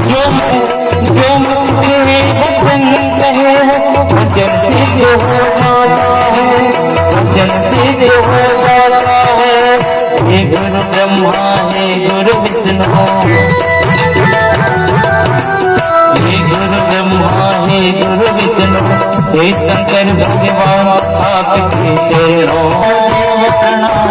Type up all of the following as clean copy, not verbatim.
जो मुझे वचन कहे वचन सिद्ध हो जाता है, वचन सिद्ध हो जाता है। हे गुरु ब्रह्मा हे गुरु विष्णु, हे गुरु ब्रह्मा हे गुरु विष्णु, हे शंकर भगवान आपके चरणों में प्रणाम।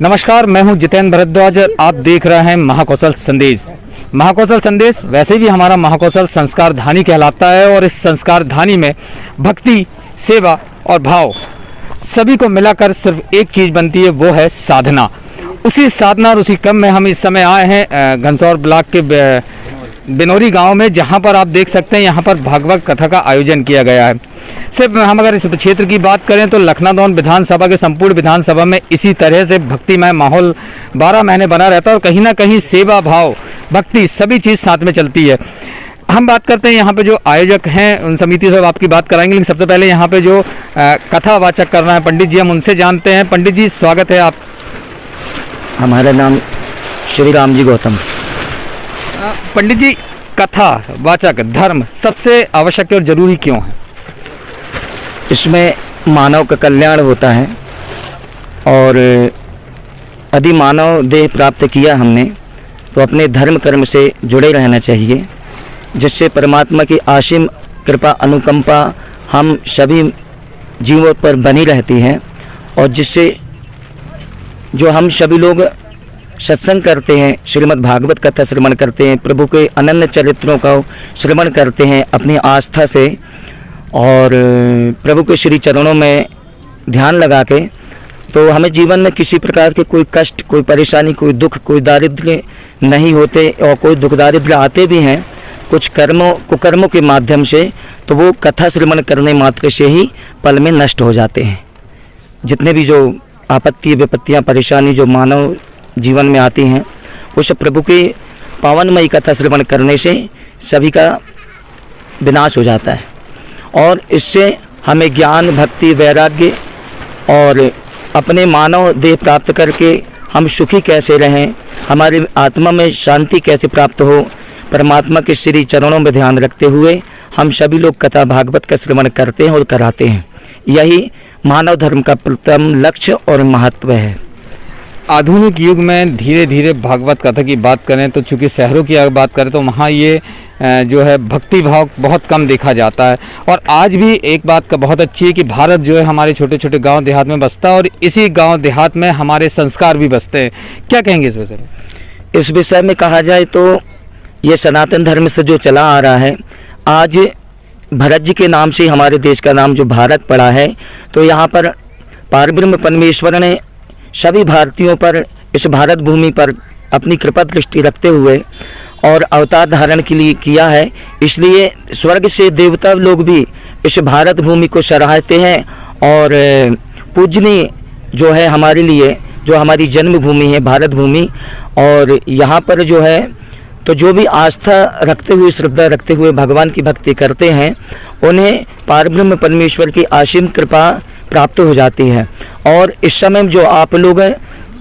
नमस्कार, मैं हूं जितेंद्र भरद्वाज। आप देख रहे हैं महाकौशल संदेश। महाकौशल संदेश वैसे भी हमारा महाकौशल संस्कार धानी कहलाता है और इस संस्कार धानी में भक्ति, सेवा और भाव सभी को मिलाकर सिर्फ एक चीज़ बनती है, वो है साधना। उसी साधना और उसी क्रम में हम इस समय आए हैं घनसौर ब्लॉक के बिनौरी गांव में, जहां पर आप देख सकते हैं यहाँ पर भागवत कथा का आयोजन किया गया है। सिर्फ हम अगर इस क्षेत्र की बात करें तो लखनादौन विधानसभा के संपूर्ण विधानसभा में इसी तरह से भक्तिमय माहौल 12 महीने बना रहता है और कहीं ना कहीं सेवा भाव, भक्ति सभी चीज़ साथ में चलती है। हम बात करते हैं यहाँ पे जो आयोजक हैं उन समिति से आपकी बात कराएंगे, लेकिन सबसे पहले यहाँ पे जो कथा वाचक कर रहे हैं पंडित जी, हम उनसे जानते हैं। पंडित जी स्वागत है आप। हमारा नाम श्री राम जी गौतम। पंडित जी, कथा वाचक धर्म सबसे आवश्यक और जरूरी क्यों है? इसमें मानव का कल्याण होता है और यदि मानव देह प्राप्त किया हमने तो अपने धर्म कर्म से जुड़े रहना चाहिए, जिससे परमात्मा की असीम कृपा अनुकंपा हम सभी जीवों पर बनी रहती है और जिससे जो हम सभी लोग सत्संग करते हैं, श्रीमद् भागवत कथा श्रवण करते हैं, प्रभु के अनन्य चरित्रों का श्रवण करते हैं अपनी आस्था से और प्रभु के श्री चरणों में ध्यान लगा के, तो हमें जीवन में किसी प्रकार के कोई कष्ट, कोई परेशानी, कोई दुख, कोई दारिद्र्य नहीं होते। और कोई दुख दारिद्र्य आते भी हैं कुछ कुकर्मों के माध्यम से, तो वो कथा श्रवण करने मात्र से ही पल में नष्ट हो जाते हैं। जितने भी जो आपत्ति, विपत्तियाँ, परेशानी जो मानव जीवन में आती हैं, उस प्रभु के पावनमयी कथा श्रवण करने से सभी का विनाश हो जाता है और इससे हमें ज्ञान, भक्ति, वैराग्य और अपने मानव देह प्राप्त करके हम सुखी कैसे रहें, हमारी आत्मा में शांति कैसे प्राप्त हो, परमात्मा के श्री चरणों में ध्यान रखते हुए हम सभी लोग कथा भागवत का श्रवण करते हैं और कराते हैं। यही मानव धर्म का प्रथम लक्ष्य और महत्व है। आधुनिक युग में धीरे धीरे भागवत कथा की बात करें तो चूँकि शहरों की अगर बात करें तो वहाँ ये जो है भक्ति भाव बहुत कम देखा जाता है। और आज भी एक बात का बहुत अच्छी है कि भारत जो है हमारे छोटे छोटे गांव देहात में बसता है और इसी गांव देहात में हमारे संस्कार भी बसते हैं। क्या कहेंगे इस विषय में? इस विषय में कहा जाए तो ये सनातन धर्म से जो चला आ रहा है, आज भरत जी के नाम से हमारे देश का नाम जो भारत पड़ा है, तो यहाँ पर पारब्रह्म परमेश्वर ने सभी भारतीयों पर, इस भारत भूमि पर अपनी कृपा दृष्टि रखते हुए और अवतार धारण के लिए किया है। इसलिए स्वर्ग से देवता लोग भी इस भारत भूमि को सराहते हैं और पूजनीय जो है हमारे लिए, जो हमारी जन्मभूमि है भारत भूमि, और यहाँ पर जो है तो जो भी आस्था रखते हुए, श्रद्धा रखते हुए भगवान की भक्ति करते हैं, उन्हें पारब्रह्म परमेश्वर की असीम कृपा प्राप्त हो जाती है। और इस समय जो आप लोग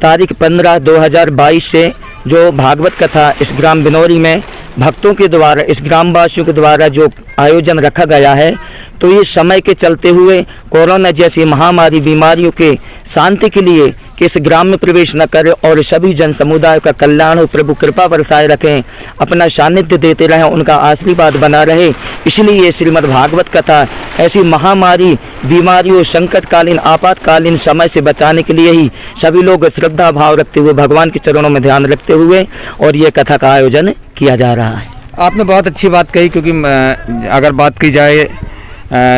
तारीख 15/2022 से जो भागवत कथा इस ग्राम बिनौरी में भक्तों के द्वारा, इस ग्रामवासियों के द्वारा जो आयोजन रखा गया है, तो ये समय के चलते हुए कोरोना जैसी महामारी बीमारियों के शांति के लिए कि इस ग्राम में प्रवेश न करे और सभी जन समुदाय का कल्याण हो, प्रभु कृपा बरसाए रखें, अपना सानिध्य देते रहें, उनका आशीर्वाद बना रहे। इसलिए ये श्रीमद् भागवत कथा ऐसी महामारी बीमारियों, संकटकालीन, आपातकालीन समय से बचाने के लिए ही सभी लोग श्रद्धा भाव रखते हुए भगवान के चरणों में ध्यान रखते हुए और ये कथा का आयोजन किया जा रहा है। आपने बहुत अच्छी बात कही, क्योंकि अगर बात की जाए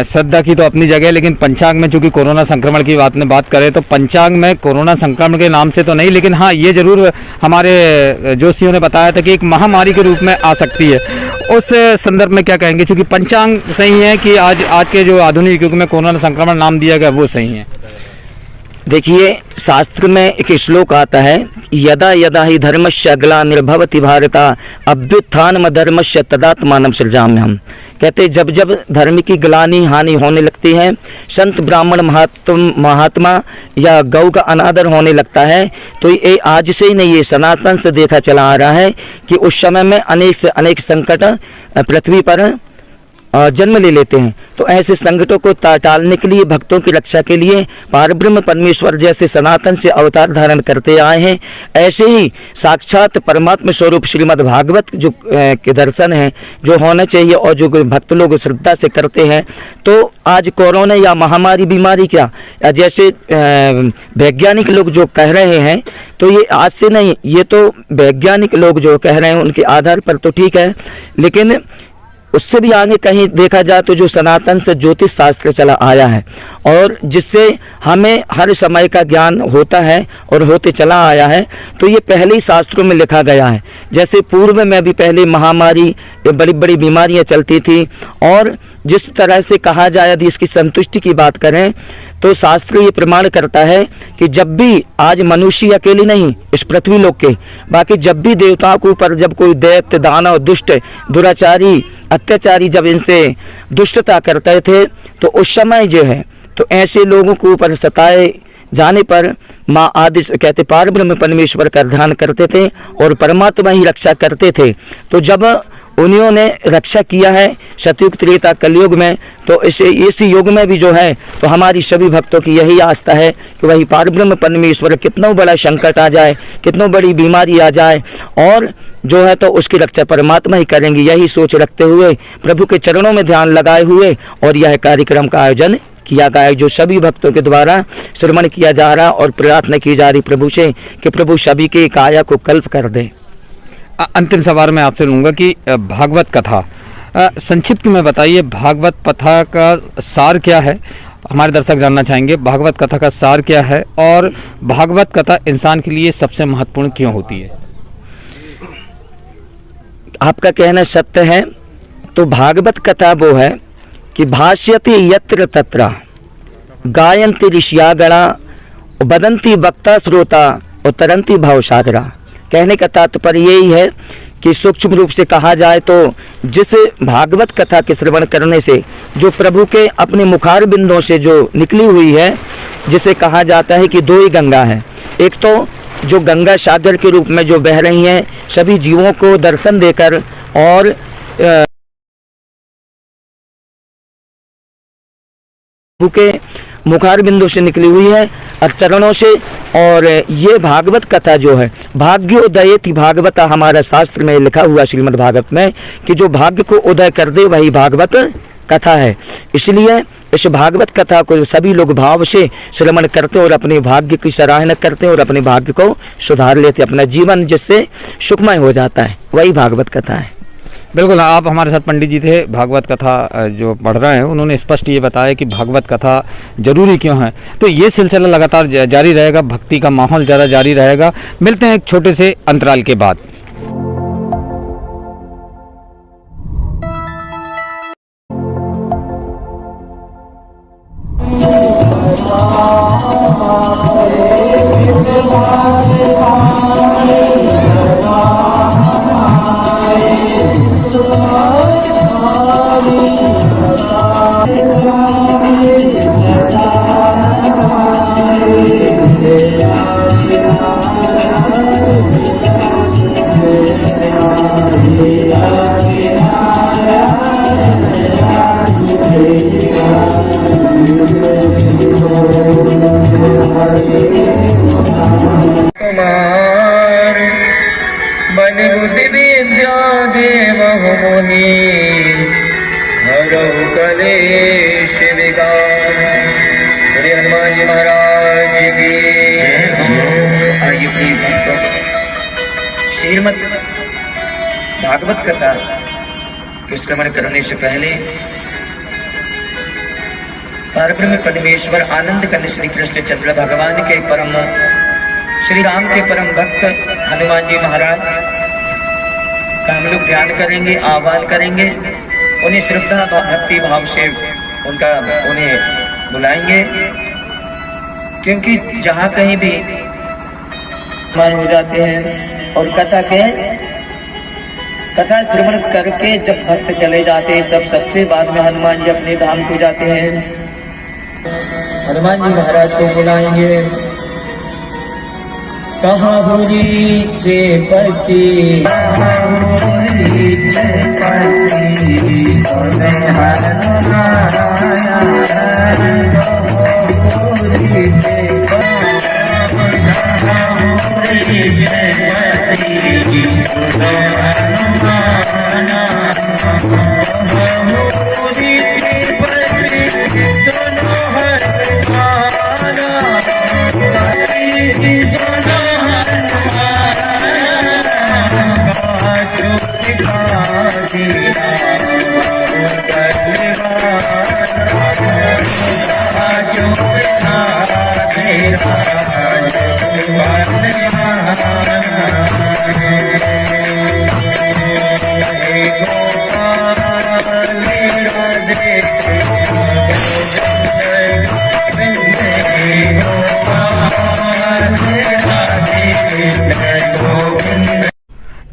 श्रद्धा की तो अपनी जगह है, लेकिन पंचांग में चूंकि कोरोना संक्रमण की बात करें तो पंचांग में कोरोना संक्रमण के नाम से तो नहीं, लेकिन हाँ ये जरूर हमारे जोशियों ने बताया था कि एक महामारी के रूप में आ सकती है। उस संदर्भ में क्या कहेंगे, चूंकि पंचांग सही है कि आज के जो आधुनिक युग में कोरोना संक्रमण नाम दिया गया वो सही है? देखिए, शास्त्र में एक श्लोक आता है, यदा यदा ही धर्मस्य ग्लानिर्भवति भारत अभ्युत्थानम धर्मस्य तदात्मानं सृजाम्यहम्। कहते जब जब धर्म की ग्लानि हानि होने लगती है, संत ब्राह्मण महात्मा या गौ का अनादर होने लगता है, तो ये आज से ही नहीं, ये सनातन से देखा चला आ रहा है कि उस समय में अनेक से अनेक संकट पृथ्वी पर जन्म ले लेते हैं। तो ऐसे संकटों को टालने के लिए, भक्तों की रक्षा के लिए पारब्रह्म परमेश्वर जैसे सनातन से अवतार धारण करते आए हैं। ऐसे ही साक्षात परमात्मा स्वरूप श्रीमद् भागवत जो के दर्शन हैं, जो होना चाहिए और जो भक्त लोग श्रद्धा से करते हैं, तो आज कोरोना या महामारी बीमारी क्या, या जैसे वैज्ञानिक लोग जो कह रहे हैं, तो ये आज से नहीं, ये तो वैज्ञानिक लोग जो कह रहे हैं उनके आधार पर तो ठीक है, लेकिन उससे भी आगे कहीं देखा जाए तो जो सनातन से ज्योतिष शास्त्र चला आया है और जिससे हमें हर समय का ज्ञान होता है और होते चला आया है, तो ये पहले ही शास्त्रों में लिखा गया है। जैसे पूर्व में भी पहले महामारी, बड़ी बड़ी बीमारियां चलती थी, और जिस तरह से कहा जाए, यदि इसकी संतुष्टि की बात करें तो शास्त्र ये प्रमाण करता है कि जब भी, आज मनुष्य अकेले नहीं इस पृथ्वी लोक के, बाकी जब भी देवताओं के ऊपर जब कोई दैत्य दानव दुष्ट दुराचारी अत्याचारी जब इनसे दुष्टता करते थे, तो उस समय जो है, तो ऐसे लोगों के ऊपर सताए जाने पर माँ आदि कहते पारब्रह्म परमेश्वर का ध्यान करते थे और परमात्मा ही रक्षा करते थे। तो जब उन्होंने रक्षा किया है सतयुग त्रेता कलयुग में, तो इसी युग में भी जो है, तो हमारी सभी भक्तों की यही आस्था है कि वही पारब्रह्म परमेश्वर कितना बड़ा संकट आ जाए, कितना बड़ी बीमारी आ जाए, और जो है तो उसकी रक्षा परमात्मा ही करेंगे। यही सोच रखते हुए, प्रभु के चरणों में ध्यान लगाए हुए और यह कार्यक्रम का आयोजन किया गया है, जो सभी भक्तों के द्वारा श्रवण किया जा रहा और प्रार्थना की जा रही प्रभु से कि प्रभु सभी के काया को कल्प कर दे। अंतिम सवाल मैं आपसे लूँगा कि भागवत कथा संक्षिप्त में बताइए, भागवत कथा का सार क्या है? हमारे दर्शक जानना चाहेंगे भागवत कथा का सार क्या है, और भागवत कथा इंसान के लिए सबसे महत्वपूर्ण क्यों होती है? आपका कहना सत्य है। तो भागवत कथा वो है कि भाष्यति यत्र तत्र गायन्ति ऋषियागणा वदन्ति वक्ता श्रोता और तरन्ति भावसागरा। कहने का तात्पर्य यही है कि सूक्ष्म रूप से कहा जाए तो जिस भागवत कथा के श्रवण करने से जो प्रभु के अपने मुखार बिंदों से जो निकली हुई है, जिसे कहा जाता है कि दो ही गंगा है, एक तो जो गंगा सागर के रूप में जो बह रही हैं सभी जीवों को दर्शन देकर, और प्रभु के मुखार बिंदु से निकली हुई है और चरणों से। और ये भागवत कथा जो है, भाग्योदय थी भागवता, हमारा शास्त्र में लिखा हुआ श्रीमद् भागवत में कि जो भाग्य को उदय कर दे वही भागवत कथा है। इसलिए इस भागवत कथा को सभी लोग भाव से श्रवण करते और अपने भाग्य की सराहना करते और अपने भाग्य को सुधार लेते, अपना जीवन जिससे सुखमय हो जाता है, वही भागवत कथा है। बिल्कुल, आप हमारे साथ पंडित जी थे, भागवत कथा जो पढ़ रहे हैं, उन्होंने स्पष्ट ये बताया कि भागवत कथा जरूरी क्यों है। तो ये सिलसिला लगातार जारी रहेगा, भक्ति का माहौल ज़रा जारी रहेगा। मिलते हैं एक छोटे से अंतराल के बाद। कुमार बलि बुद्धि विद्या देव मुनि हरहु कलेश विकार। श्री हनुमान जी महाराज की। आइए प्रिय भक्तों, भागवत कथा के श्रवण करने से पहले परब्रह्म परमेश्वर आनंद कंद श्री कृष्ण चंद्र भगवान के परम श्री राम के परम भक्त हनुमान जी महाराज का हम लोग ध्यान करेंगे, आह्वान करेंगे। उन्हें श्रद्धा भक्ति भाव से उन्हें बुलाएंगे, क्योंकि जहाँ कहीं भी मान हो जाते हैं और कथा श्रवण करके जब भक्त चले जाते हैं तब सबसे बाद में हनुमान जी अपने धाम को जाते हैं। हनुमान जी महाराज को बुलाएंगे। कहाँ हुई चेपति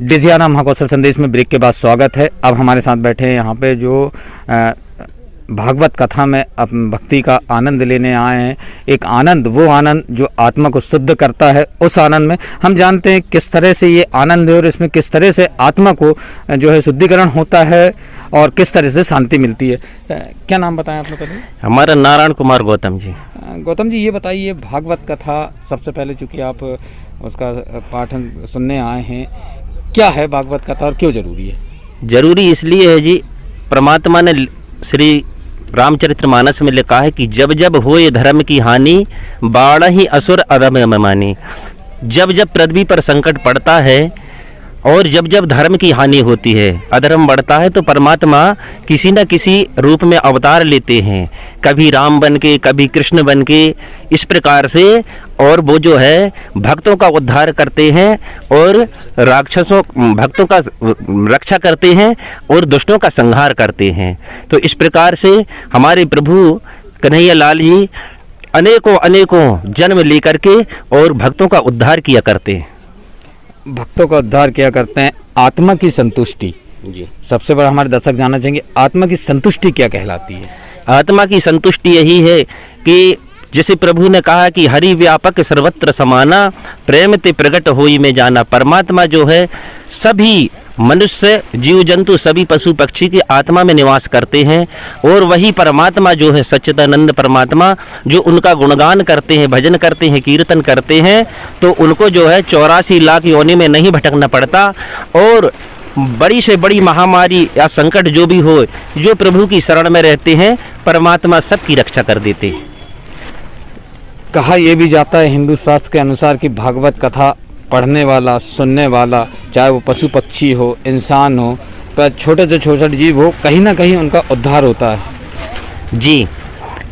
डिजियाना महाकौशल संदेश में ब्रेक के बाद स्वागत है। अब हमारे साथ बैठे हैं यहाँ पे जो भागवत कथा में भक्ति का आनंद लेने आए हैं। एक आनंद, वो आनंद जो आत्मा को शुद्ध करता है। उस आनंद में हम जानते हैं किस तरह से ये आनंद है और इसमें किस तरह से आत्मा को जो है शुद्धिकरण होता है और किस तरह से शांति मिलती है। क्या नाम बताएं आप लोग का? हमारा नारायण कुमार गौतम जी। गौतम जी, ये बताइए, भागवत कथा सबसे पहले चूँकि आप उसका पाठन सुनने आए हैं, क्या है भागवत कथा और क्यों जरूरी है? जरूरी इसलिए है जी, परमात्मा ने श्री रामचरितमानस में लिखा है कि जब जब होए धर्म की हानि, बाढ़ ही असुर अधम मानी। जब जब पृथ्वी पर संकट पड़ता है और जब जब धर्म की हानि होती है, अधर्म बढ़ता है, तो परमात्मा किसी न किसी रूप में अवतार लेते हैं, कभी राम बन के, कभी कृष्ण बन के, इस प्रकार से। और वो जो है भक्तों का उद्धार करते हैं और भक्तों का रक्षा करते हैं और दुष्टों का संहार करते हैं। तो इस प्रकार से हमारे प्रभु कन्हैया लाल जी अनेकों अनेकों जन्म लेकर के और भक्तों का उद्धार किया करते हैं। भक्तों का उद्धार किया करते हैं। आत्मा की संतुष्टि जी सबसे बड़ा हमारे दर्शक जानना चाहेंगे, आत्मा की संतुष्टि क्या कहलाती है? आत्मा की संतुष्टि यही है कि जैसे प्रभु ने कहा कि हरि व्यापक सर्वत्र समाना, प्रेम ते प्रगट होई में जाना। परमात्मा जो है सभी मनुष्य, जीव जंतु, सभी पशु पक्षी की आत्मा में निवास करते हैं। और वही परमात्मा जो है सच्चिदानंद परमात्मा, जो उनका गुणगान करते हैं, भजन करते हैं, कीर्तन करते हैं, तो उनको जो है 84 लाख योनि में नहीं भटकना पड़ता। और बड़ी से बड़ी महामारी या संकट जो भी हो, जो प्रभु की शरण में रहते हैं, परमात्मा सबकी रक्षा कर देते हैं। कहा यह भी जाता है हिंदू शास्त्र के अनुसार कि भागवत कथा पढ़ने वाला, सुनने वाला, चाहे वो पशु पक्षी हो, इंसान हो, पर छोटे से छोटा जीव हो, कहीं ना कहीं उनका उद्धार होता है। जी,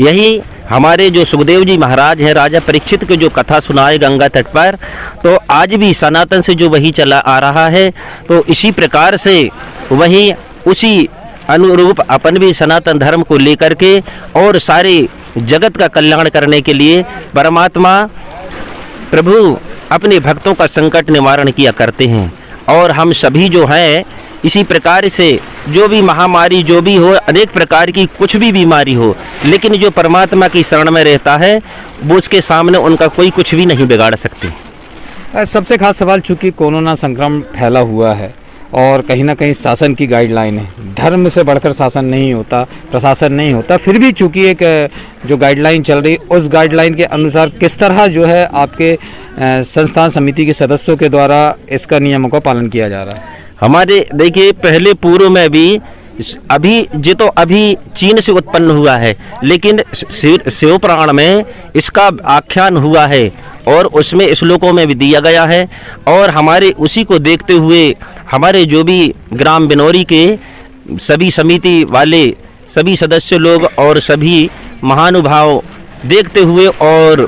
यही हमारे जो सुखदेव जी महाराज हैं, राजा परीक्षित के जो कथा सुनाए गंगा तट पर, तो आज भी सनातन से जो वही चला आ रहा है। तो इसी प्रकार से वही उसी अनुरूप अपन भी सनातन धर्म को लेकर के और सारे जगत का कल्याण करने के लिए परमात्मा प्रभु अपने भक्तों का संकट निवारण किया करते हैं। और हम सभी जो हैं इसी प्रकार से, जो भी महामारी जो भी हो, अनेक प्रकार की कुछ भी बीमारी हो, लेकिन जो परमात्मा की शरण में रहता है वो उसके सामने उनका कोई कुछ भी नहीं बिगाड़ सकते। सबसे खास सवाल, चूँकि कोरोना संक्रमण फैला हुआ है और कहीं ना कहीं शासन की गाइडलाइन है, धर्म से बढ़कर शासन नहीं होता, प्रशासन नहीं होता, फिर भी चूँकि एक जो गाइडलाइन चल रही, उस गाइडलाइन के अनुसार किस तरह जो है आपके संस्थान समिति के सदस्यों के द्वारा इसका नियमों का पालन किया जा रहा है? हमारे देखिए, पहले पूर्व में भी अभी जो तो अभी चीन से उत्पन्न हुआ है, लेकिन शिव पुराण में इसका आख्यान हुआ है और उसमें श्लोकों में भी दिया गया है। और हमारे उसी को देखते हुए हमारे जो भी ग्राम बिनौरी के सभी समिति वाले सभी सदस्य लोग और सभी महानुभाव देखते हुए और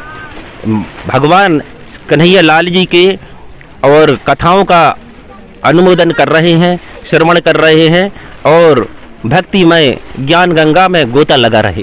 भगवान कन्हैया लाल जी के और कथाओं का अनुमोदन कर रहे हैं, श्रवण कर रहे हैं और भक्तिमय ज्ञान गंगा में गोता लगा रहे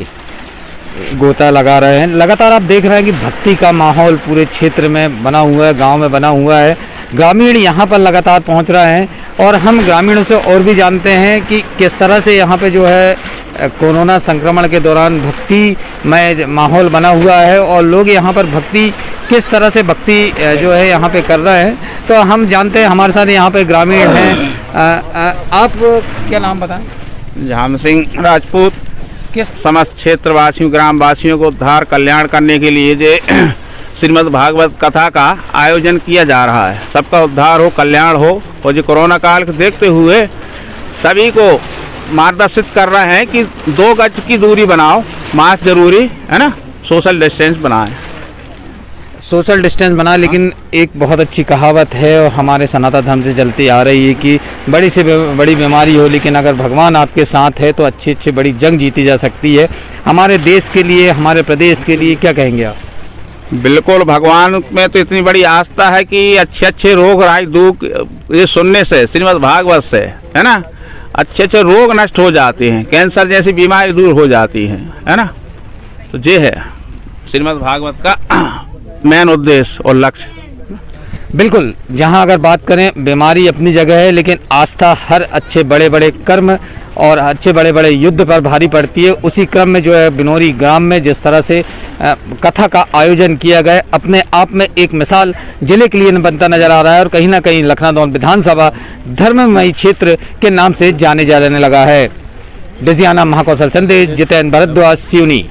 हैं। लगातार आप देख रहे हैं कि भक्ति का माहौल पूरे क्षेत्र में बना हुआ है, गांव में बना हुआ है। ग्रामीण यहाँ पर लगातार पहुँच रहे हैं और हम ग्रामीणों से और भी जानते हैं कि किस तरह से यहाँ पे जो है कोरोना संक्रमण के दौरान भक्तिमय माहौल बना हुआ है और लोग यहाँ पर भक्ति किस तरह से भक्ति जो है यहाँ पे कर रहे हैं। तो हम जानते हैं, हमारे साथ यहाँ पे ग्रामीण हैं। आप क्या नाम बताएं? झाम सिंह राजपूत। किस समस्त क्षेत्रवासियों ग्रामवासियों को उद्धार कल्याण करने के लिए जो श्रीमद् भागवत कथा का आयोजन किया जा रहा है, सबका उद्धार हो, कल्याण हो। और जो कोरोना काल को देखते हुए सभी को मार्गदर्शित कर रहे हैं कि 2 गज की दूरी बनाओ, मास्क जरूरी है ना, सोशल डिस्टेंस बनाएं। सोशल डिस्टेंस बना, लेकिन एक बहुत अच्छी कहावत है और हमारे सनातन धर्म से चलती आ रही है कि बड़ी से बड़ी बीमारी हो, लेकिन अगर भगवान आपके साथ है तो अच्छी बड़ी जंग जीती जा सकती है। हमारे देश के लिए, हमारे प्रदेश के लिए क्या कहेंगे आप? बिल्कुल, भगवान में तो इतनी बड़ी आस्था है कि अच्छे रोग राज दुख ये सुनने से, श्रीमद् भागवत से, है ना, अच्छे रोग नष्ट हो जाते हैं, कैंसर जैसी बीमारी दूर हो जाती है ना। तो ये है श्रीमद् भागवत का मेन उद्देश्य और लक्ष्य। बिल्कुल, जहां अगर बात करें बीमारी अपनी जगह है, लेकिन आस्था हर अच्छे बड़े बड़े कर्म और अच्छे बड़े बड़े युद्ध पर भारी पड़ती है। उसी क्रम में जो है बिनौरी ग्राम में जिस तरह से कथा का आयोजन किया गया, अपने आप में एक मिसाल जिले के लिए बनता नजर आ रहा है और कहीं ना कहीं लखनऊ विधानसभा धर्ममयी क्षेत्र के नाम से जाने लगा है। डिजियाना महाकौशल संदेश, जितेंद्र भरद्वाज, सिवनी।